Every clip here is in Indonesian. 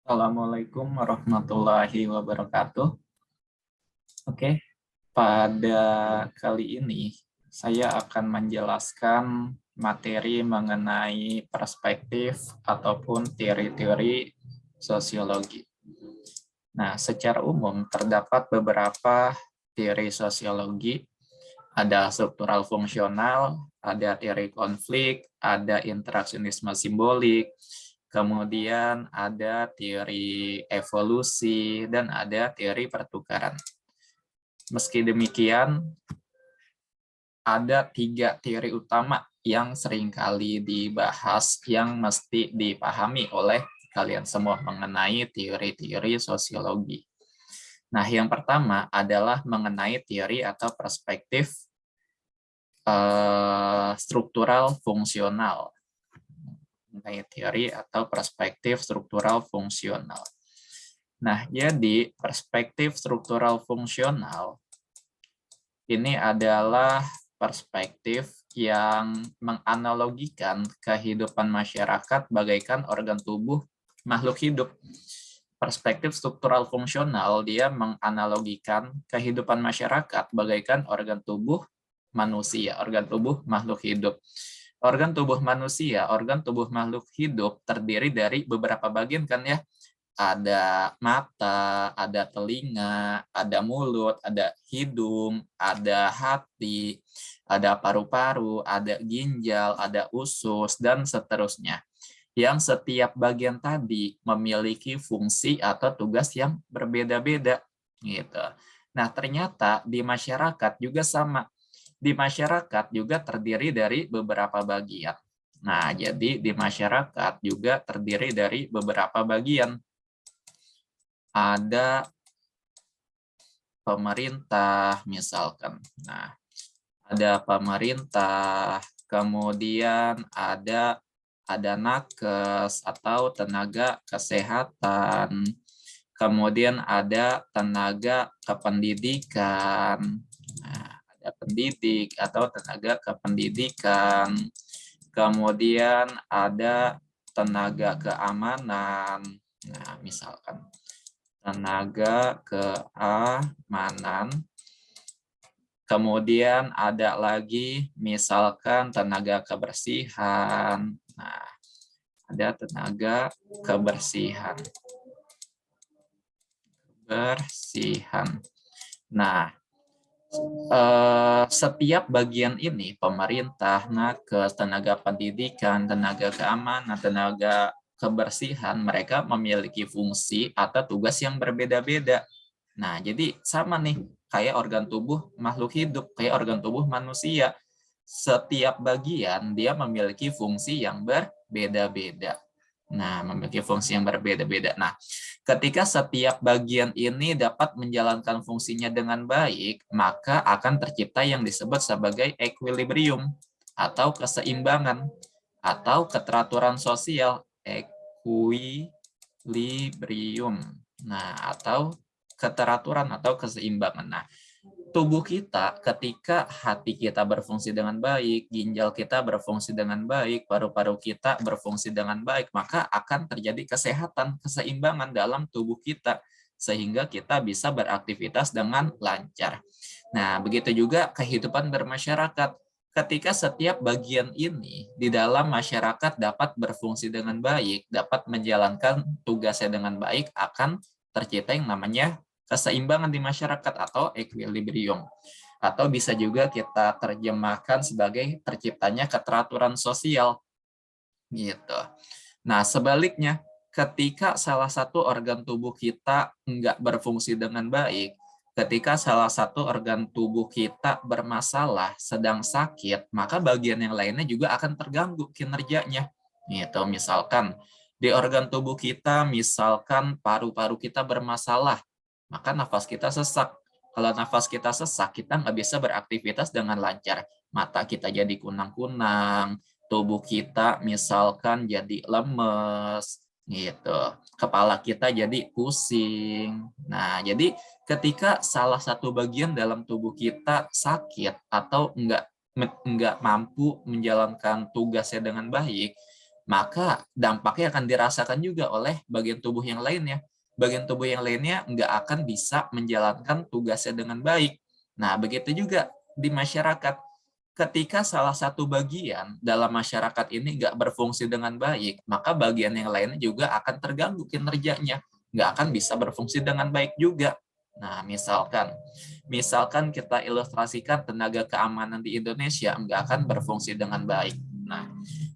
Assalamualaikum warahmatullahi wabarakatuh. Oke, pada kali ini saya akan menjelaskan materi mengenai perspektif ataupun teori-teori sosiologi. Nah, secara umum terdapat beberapa teori sosiologi, ada struktural fungsional, ada teori konflik, ada interaksionisme simbolik, kemudian ada teori evolusi, dan ada teori pertukaran. Meski demikian, ada 3 teori utama yang seringkali dibahas yang mesti dipahami oleh kalian semua mengenai teori-teori sosiologi. Nah, yang pertama adalah mengenai teori atau perspektif struktural fungsional. Mengenai teori atau perspektif struktural fungsional. Nah, jadi perspektif struktural fungsional ini adalah perspektif yang menganalogikan kehidupan masyarakat bagaikan organ tubuh makhluk hidup. Perspektif struktural fungsional dia menganalogikan kehidupan masyarakat bagaikan organ tubuh manusia, organ tubuh makhluk hidup. Organ tubuh manusia, organ tubuh makhluk hidup terdiri dari beberapa bagian kan ya. Ada mata, ada telinga, ada mulut, ada hidung, ada hati, ada paru-paru, ada ginjal, ada usus, dan seterusnya. Yang setiap bagian tadi memiliki fungsi atau tugas yang berbeda-beda. Gitu. Nah, ternyata di masyarakat juga sama. Di masyarakat juga terdiri dari beberapa bagian. Nah, jadi di masyarakat juga terdiri dari beberapa bagian. Ada pemerintah misalkan. Nah, ada pemerintah, kemudian ada nakes atau tenaga kesehatan, kemudian ada tenaga kependidikan. Nah, ada pendidik atau tenaga kependidikan. Kemudian ada tenaga keamanan. Nah, misalkan tenaga keamanan. Kemudian ada lagi misalkan tenaga kebersihan. Nah, ada tenaga kebersihan. Nah, setiap bagian ini, pemerintah, nakes, tenaga pendidikan, tenaga keamanan, tenaga kebersihan, mereka memiliki fungsi atau tugas yang berbeda-beda. Nah, jadi sama nih, kayak organ tubuh makhluk hidup, kayak organ tubuh manusia. Setiap bagian dia memiliki fungsi yang berbeda-beda. Nah, memiliki fungsi yang berbeda-beda. Nah, ketika setiap bagian ini dapat menjalankan fungsinya dengan baik, maka akan tercipta yang disebut sebagai equilibrium atau keseimbangan atau keteraturan sosial, equilibrium. Nah, atau keteraturan atau keseimbangan. Nah, tubuh kita ketika hati kita berfungsi dengan baik, ginjal kita berfungsi dengan baik, paru-paru kita berfungsi dengan baik, maka akan terjadi kesehatan, keseimbangan dalam tubuh kita sehingga kita bisa beraktivitas dengan lancar. Nah, begitu juga kehidupan bermasyarakat. Ketika setiap bagian ini di dalam masyarakat dapat berfungsi dengan baik, dapat menjalankan tugasnya dengan baik, akan tercipta yang namanya keseimbangan di masyarakat atau equilibrium. Atau bisa juga kita terjemahkan sebagai terciptanya keteraturan sosial. Gitu. Nah, sebaliknya, ketika salah satu organ tubuh kita nggak berfungsi dengan baik, ketika salah satu organ tubuh kita bermasalah, sedang sakit, maka bagian yang lainnya juga akan terganggu kinerjanya. Gitu, misalkan di organ tubuh kita, misalkan paru-paru kita bermasalah, maka nafas kita sesak. Kalau nafas kita sesak, kita nggak bisa beraktivitas dengan lancar. Mata kita jadi kunang-kunang, tubuh kita misalkan jadi lemes, gitu. Kepala kita jadi pusing. Nah, jadi ketika salah satu bagian dalam tubuh kita sakit atau nggak mampu menjalankan tugasnya dengan baik, maka dampaknya akan dirasakan juga oleh bagian tubuh yang lainnya. Bagian tubuh yang lainnya nggak akan bisa menjalankan tugasnya dengan baik. Nah, begitu juga di masyarakat. Ketika salah satu bagian dalam masyarakat ini nggak berfungsi dengan baik, maka bagian yang lainnya juga akan terganggu kinerjanya, nggak akan bisa berfungsi dengan baik juga. Nah, misalkan kita ilustrasikan tenaga keamanan di Indonesia nggak akan berfungsi dengan baik. Nah,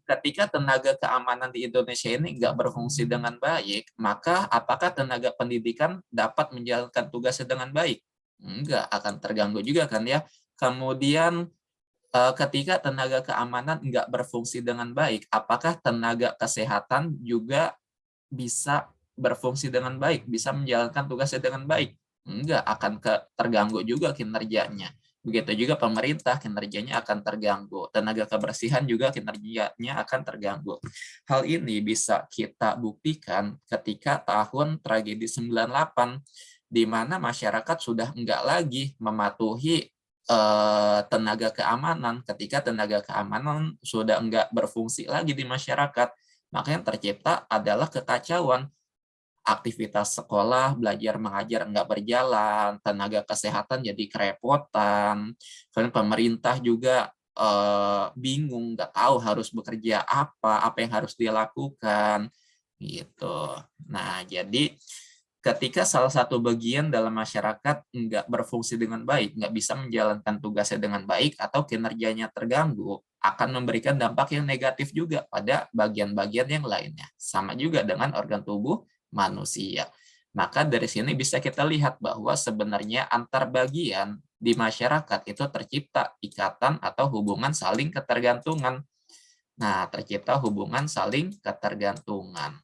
ketika tenaga keamanan di Indonesia ini nggak berfungsi dengan baik, maka apakah tenaga pendidikan dapat menjalankan tugasnya dengan baik? Enggak, akan terganggu juga kan ya. Kemudian ketika tenaga keamanan nggak berfungsi dengan baik, apakah tenaga kesehatan juga bisa berfungsi dengan baik, bisa menjalankan tugasnya dengan baik? Enggak, akan terganggu juga kinerjanya. Begitu juga pemerintah, kinerjanya akan terganggu. Tenaga kebersihan juga kinerjanya akan terganggu. Hal ini bisa kita buktikan ketika tahun tragedi 98, di mana masyarakat sudah enggak lagi mematuhi tenaga keamanan. Ketika tenaga keamanan sudah enggak berfungsi lagi di masyarakat, maka yang tercipta adalah kekacauan. Aktivitas sekolah, belajar mengajar enggak berjalan, tenaga kesehatan jadi kerepotan, kemudian pemerintah juga bingung, nggak tahu harus bekerja apa yang harus dia lakukan, gitu. Nah, jadi ketika salah satu bagian dalam masyarakat nggak berfungsi dengan baik, nggak bisa menjalankan tugasnya dengan baik, atau kinerjanya terganggu, akan memberikan dampak yang negatif juga pada bagian-bagian yang lainnya. Sama juga dengan organ tubuh manusia. Maka dari sini bisa kita lihat bahwa sebenarnya antar bagian di masyarakat itu tercipta ikatan atau hubungan saling ketergantungan. Nah, tercipta hubungan saling ketergantungan.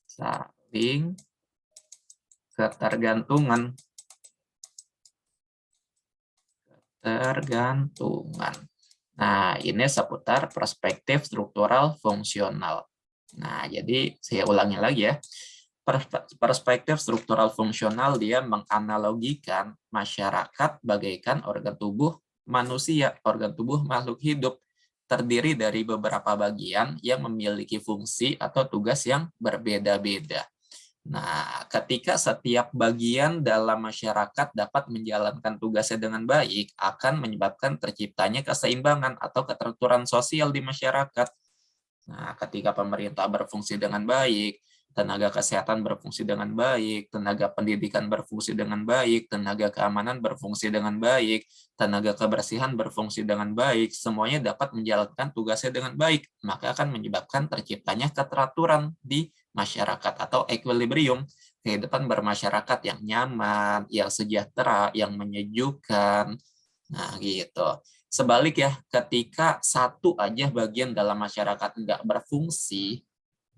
Saling ketergantungan. Tergantungan. Nah, ini seputar perspektif struktural fungsional. Nah, jadi saya ulangi lagi ya. Perspektif struktural fungsional dia menganalogikan masyarakat bagaikan organ tubuh manusia, organ tubuh makhluk hidup, terdiri dari beberapa bagian yang memiliki fungsi atau tugas yang berbeda-beda. Nah, ketika setiap bagian dalam masyarakat dapat menjalankan tugasnya dengan baik, akan menyebabkan terciptanya keseimbangan atau keteraturan sosial di masyarakat. Nah, ketika pemerintah berfungsi dengan baik, tenaga kesehatan berfungsi dengan baik, tenaga pendidikan berfungsi dengan baik, tenaga keamanan berfungsi dengan baik, tenaga kebersihan berfungsi dengan baik, semuanya dapat menjalankan tugasnya dengan baik, maka akan menyebabkan terciptanya keteraturan di masyarakat atau equilibrium, kehidupan bermasyarakat yang nyaman, yang sejahtera, yang menyejukkan. Nah, gitu. Sebalik ya, ketika satu aja bagian dalam masyarakat nggak berfungsi,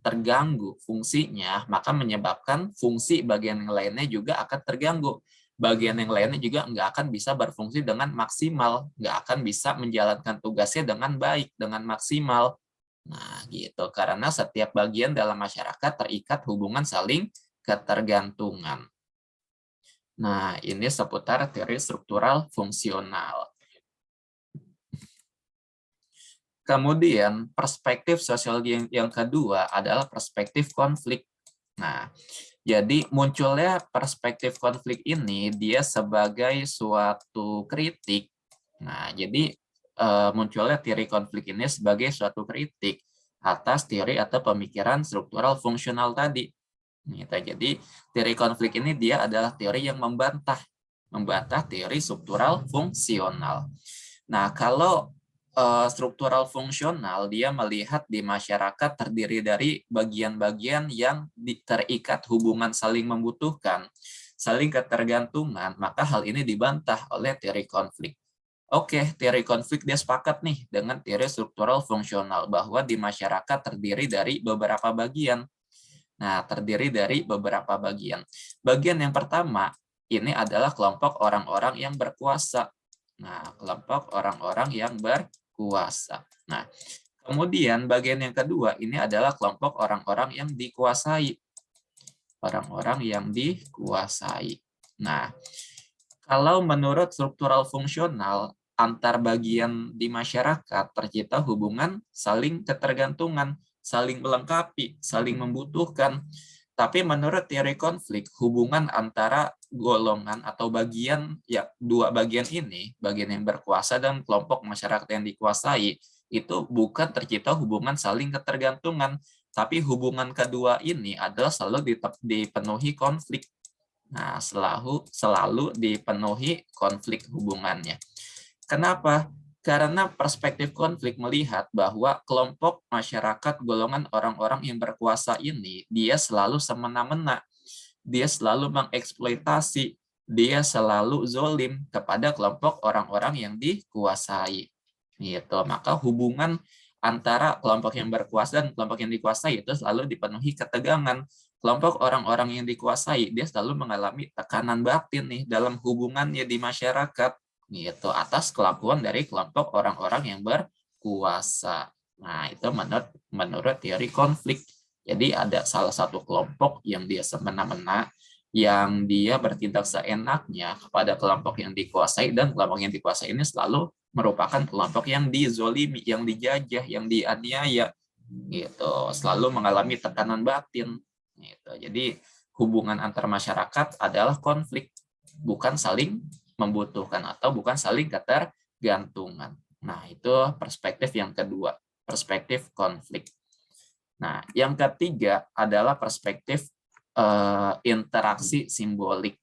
terganggu fungsinya, maka menyebabkan fungsi bagian yang lainnya juga akan terganggu. Bagian yang lainnya juga nggak akan bisa berfungsi dengan maksimal, nggak akan bisa menjalankan tugasnya dengan baik, dengan maksimal. Nah, gitu. Karena setiap bagian dalam masyarakat terikat hubungan saling ketergantungan. Nah, ini seputar teori struktural fungsional. Kemudian perspektif sosial yang kedua adalah perspektif konflik. Nah, jadi munculnya perspektif konflik ini dia sebagai suatu kritik. Nah, jadi munculnya teori konflik ini sebagai suatu kritik atas teori atau pemikiran struktural fungsional tadi. Gitu. Jadi teori konflik ini dia adalah teori yang membantah teori struktural fungsional. Nah, kalau struktural fungsional dia melihat di masyarakat terdiri dari bagian-bagian yang terikat hubungan saling membutuhkan, saling ketergantungan, maka hal ini dibantah oleh teori konflik. Oke, teori konflik dia sepakat nih dengan teori struktural fungsional bahwa di masyarakat terdiri dari beberapa bagian. Nah, terdiri dari beberapa bagian. Bagian yang pertama ini adalah kelompok orang-orang yang berkuasa. Nah, kelompok orang-orang yang berkuasa. Nah, kemudian bagian yang kedua ini adalah kelompok orang-orang yang dikuasai. Orang-orang yang dikuasai. Nah, kalau menurut struktural fungsional, antar bagian di masyarakat tercipta hubungan saling ketergantungan. saling melengkapi, saling membutuhkan. Tapi menurut teori konflik, hubungan antara golongan atau bagian ya dua bagian ini, bagian yang berkuasa dan kelompok masyarakat yang dikuasai, itu bukan tercipta hubungan saling ketergantungan, tapi hubungan kedua ini adalah selalu dipenuhi konflik. Nah, selalu dipenuhi konflik hubungannya. Kenapa? Karena perspektif konflik melihat bahwa kelompok masyarakat golongan orang-orang yang berkuasa ini, dia selalu semena-mena, dia selalu mengeksploitasi, dia selalu zolim kepada kelompok orang-orang yang dikuasai. Gitu. Maka hubungan antara kelompok yang berkuasa dan kelompok yang dikuasai itu selalu dipenuhi ketegangan. Kelompok orang-orang yang dikuasai, dia selalu mengalami tekanan batin nih dalam hubungannya di masyarakat, gitu, atas kelakuan dari kelompok orang-orang yang berkuasa. Nah, itu menurut teori konflik. Jadi ada salah satu kelompok yang dia semena-mena, yang dia bertindak seenaknya kepada kelompok yang dikuasai, dan kelompok yang dikuasai ini selalu merupakan kelompok yang dizolimi, yang dijajah, yang dianiaya, gitu, selalu mengalami tekanan batin. Gitu. Jadi hubungan antar masyarakat adalah konflik, bukan saling membutuhkan atau bukan saling ketergantungan. Nah, itu perspektif yang kedua, perspektif konflik. Nah, yang ketiga adalah perspektif interaksi simbolik.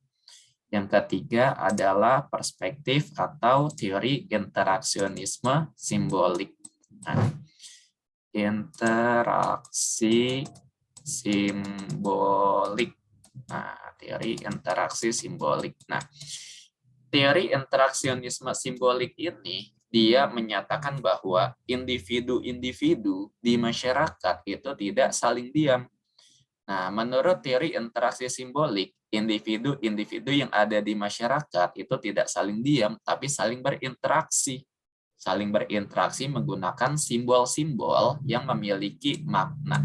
Yang ketiga adalah perspektif atau teori interaksionisme simbolik. Nah, interaksi simbolik. Nah, teori interaksi simbolik. Nah, teori interaksionisme simbolik ini dia menyatakan bahwa individu-individu di masyarakat itu tidak saling diam. Nah, menurut teori interaksi simbolik, individu-individu yang ada di masyarakat itu tidak saling diam, tapi saling berinteraksi. Saling berinteraksi menggunakan simbol-simbol yang memiliki makna.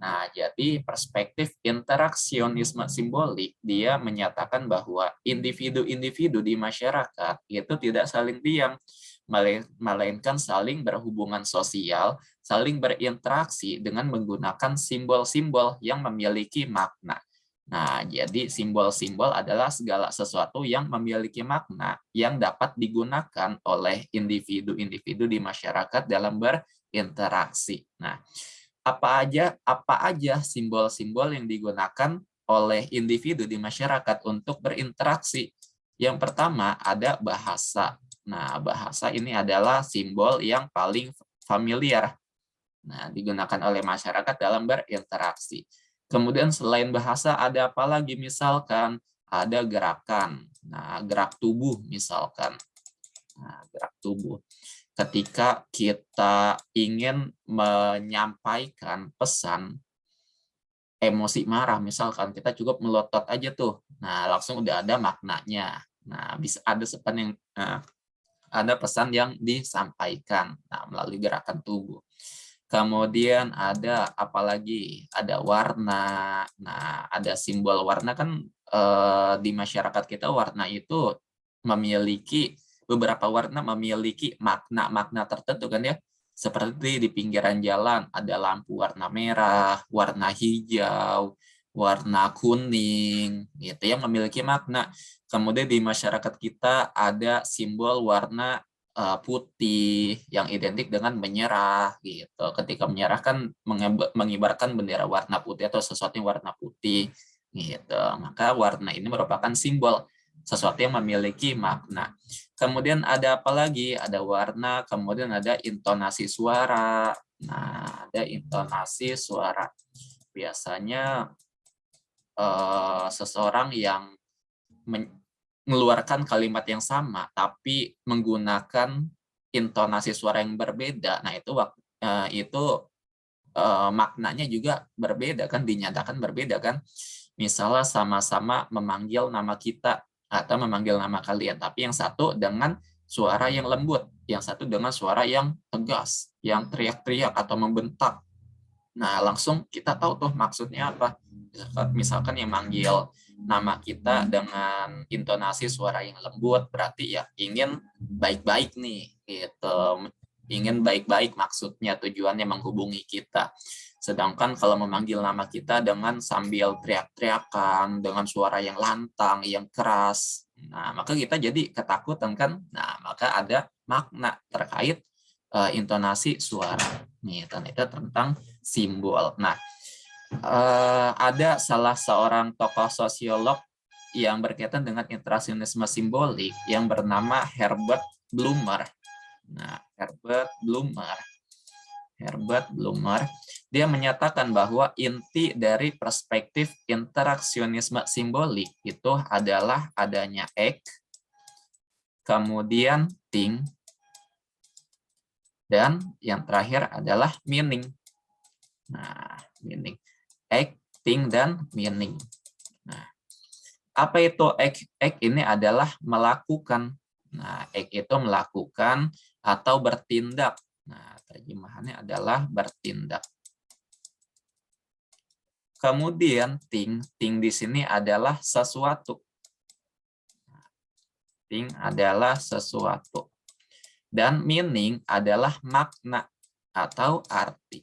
Nah, jadi perspektif interaksionisme simbolik, dia menyatakan bahwa individu-individu di masyarakat itu tidak saling diam, melainkan saling berhubungan sosial, saling berinteraksi dengan menggunakan simbol-simbol yang memiliki makna. Nah, jadi simbol-simbol adalah segala sesuatu yang memiliki makna yang dapat digunakan oleh individu-individu di masyarakat dalam berinteraksi. Nah, apa aja simbol-simbol yang digunakan oleh individu di masyarakat untuk berinteraksi? Yang pertama ada bahasa. Nah, bahasa ini adalah simbol yang paling familiar. Nah, digunakan oleh masyarakat dalam berinteraksi. Kemudian selain bahasa ada apa lagi? Misalkan ada gerakan. Nah, gerak tubuh misalkan. Nah, gerak tubuh. Ketika kita ingin menyampaikan pesan emosi marah, misalkan kita cukup melotot aja tuh. Nah, langsung udah ada maknanya. Nah, bisa ada pesan yang disampaikan melalui gerakan tubuh. Kemudian ada apalagi? Ada warna. Nah, ada simbol warna kan di masyarakat kita warna itu memiliki beberapa warna memiliki makna-makna tertentu kan ya. Seperti di pinggiran jalan ada lampu warna merah, warna hijau, warna kuning, gitu yang memiliki makna. Kemudian di masyarakat kita ada simbol warna putih yang identik dengan menyerah gitu. Ketika menyerah kan mengibarkan bendera warna putih atau sesuatu yang warna putih gitu. Maka warna ini merupakan simbol sesuatu yang memiliki makna. Kemudian ada apa lagi? Ada warna, kemudian ada intonasi suara. Nah, ada intonasi suara. Biasanya seseorang yang mengeluarkan kalimat yang sama tapi menggunakan intonasi suara yang berbeda. Nah, itu maknanya juga berbeda kan, dinyatakan berbeda kan. Misalnya sama-sama memanggil nama kita atau memanggil nama kalian, tapi yang satu dengan suara yang lembut, yang satu dengan suara yang tegas, yang teriak-teriak atau membentak. Nah, langsung kita tahu tuh maksudnya apa. Misalkan yang manggil nama kita dengan intonasi suara yang lembut, berarti ya ingin baik-baik nih, gitu. ingin baik-baik maksudnya, tujuannya menghubungi kita. Sedangkan kalau memanggil nama kita dengan sambil teriak-teriakan, dengan suara yang lantang, yang keras, nah maka kita jadi ketakutan kan. Nah maka ada makna terkait intonasi suara. Nih, itu tentang simbol. Nah, ada salah seorang tokoh sosiolog yang berkaitan dengan interaksionisme simbolik yang bernama Herbert Blumer. Nah, Herbert Blumer, dia menyatakan bahwa inti dari perspektif interaksionisme simbolik itu adalah adanya act, kemudian think, dan yang terakhir adalah meaning. Nah, meaning. Act, think, dan meaning. Nah, apa itu act? Act ini adalah melakukan. Nah, act itu melakukan atau bertindak. Nah, terjemahannya adalah bertindak. Kemudian think di sini adalah sesuatu. Think adalah sesuatu. Dan meaning adalah makna atau arti.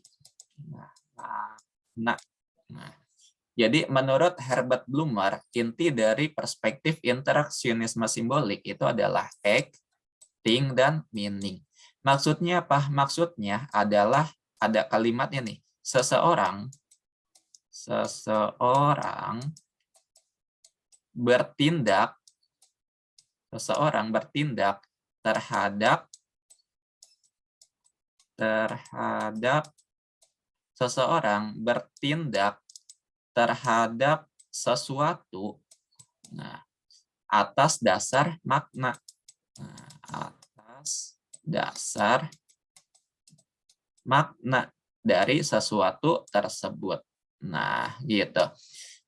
Nah, jadi menurut Herbert Blumer, inti dari perspektif interaksionisme simbolik itu adalah act, think, dan meaning. Maksudnya apa? Maksudnya adalah ada kalimatnya nih, seseorang bertindak terhadap sesuatu, nah, atas dasar makna. Nah, atas dasar makna dari sesuatu tersebut. Nah, gitu.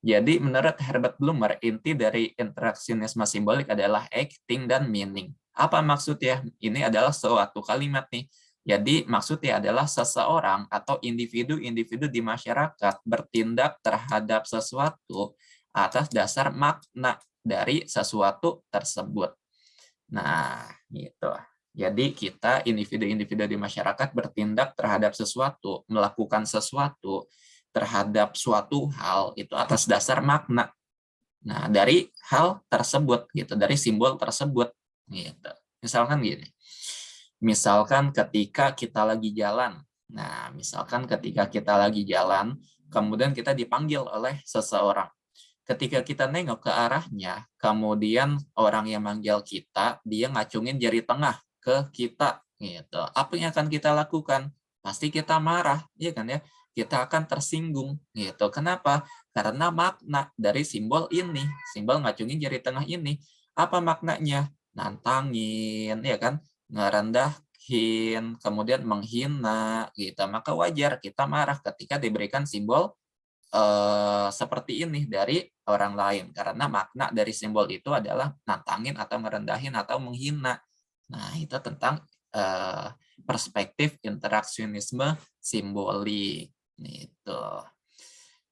Jadi menurut Herbert Blumer, inti dari interaksionisme simbolik adalah acting dan meaning. Apa maksudnya? Ini adalah suatu kalimat nih. Jadi maksudnya adalah seseorang atau individu-individu di masyarakat bertindak terhadap sesuatu atas dasar makna dari sesuatu tersebut. Nah, gitu. Jadi kita individu-individu di masyarakat bertindak terhadap sesuatu, melakukan sesuatu terhadap suatu hal itu atas dasar makna. Nah, dari hal tersebut gitu, dari simbol tersebut gitu. Misalkan gini. Misalkan ketika kita lagi jalan. Nah, misalkan ketika kita lagi jalan, kemudian kita dipanggil oleh seseorang. Ketika kita nengok ke arahnya, kemudian orang yang manggil kita, dia ngacungin jari tengah ke kita gitu. Apa yang akan kita lakukan? Pasti kita marah, iya kan ya? Kita akan tersinggung gitu. Kenapa? Karena makna dari simbol ini, simbol ngacungin jari tengah ini, apa maknanya? Nantangin, ya kan? Ngerendahin, kemudian menghina gitu. Maka wajar kita marah ketika diberikan simbol seperti ini dari orang lain, karena makna dari simbol itu adalah nantangin atau merendahin atau menghina. Nah, itu tentang perspektif interaksionisme simbolik gitu.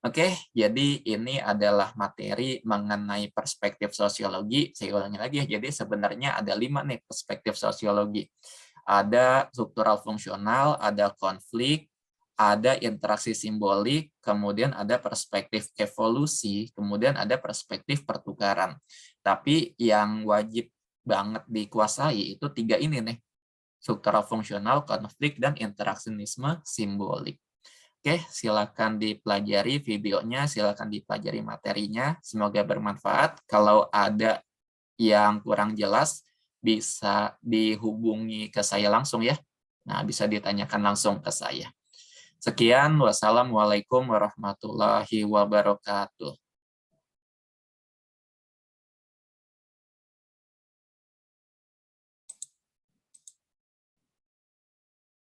Oke, jadi ini adalah materi mengenai perspektif sosiologi. Saya ulangi lagi ya, jadi sebenarnya ada 5 nih perspektif sosiologi. Ada struktural fungsional, ada konflik, ada interaksi simbolik, kemudian ada perspektif evolusi, kemudian ada perspektif pertukaran. Tapi yang wajib banget dikuasai itu 3 ini nih, struktural fungsional, konflik, dan interaksionisme simbolik. Oke, silakan dipelajari videonya, silakan dipelajari materinya. Semoga bermanfaat. Kalau ada yang kurang jelas, bisa dihubungi ke saya langsung ya. Nah, bisa ditanyakan langsung ke saya. Sekian, wassalamualaikum warahmatullahi wabarakatuh.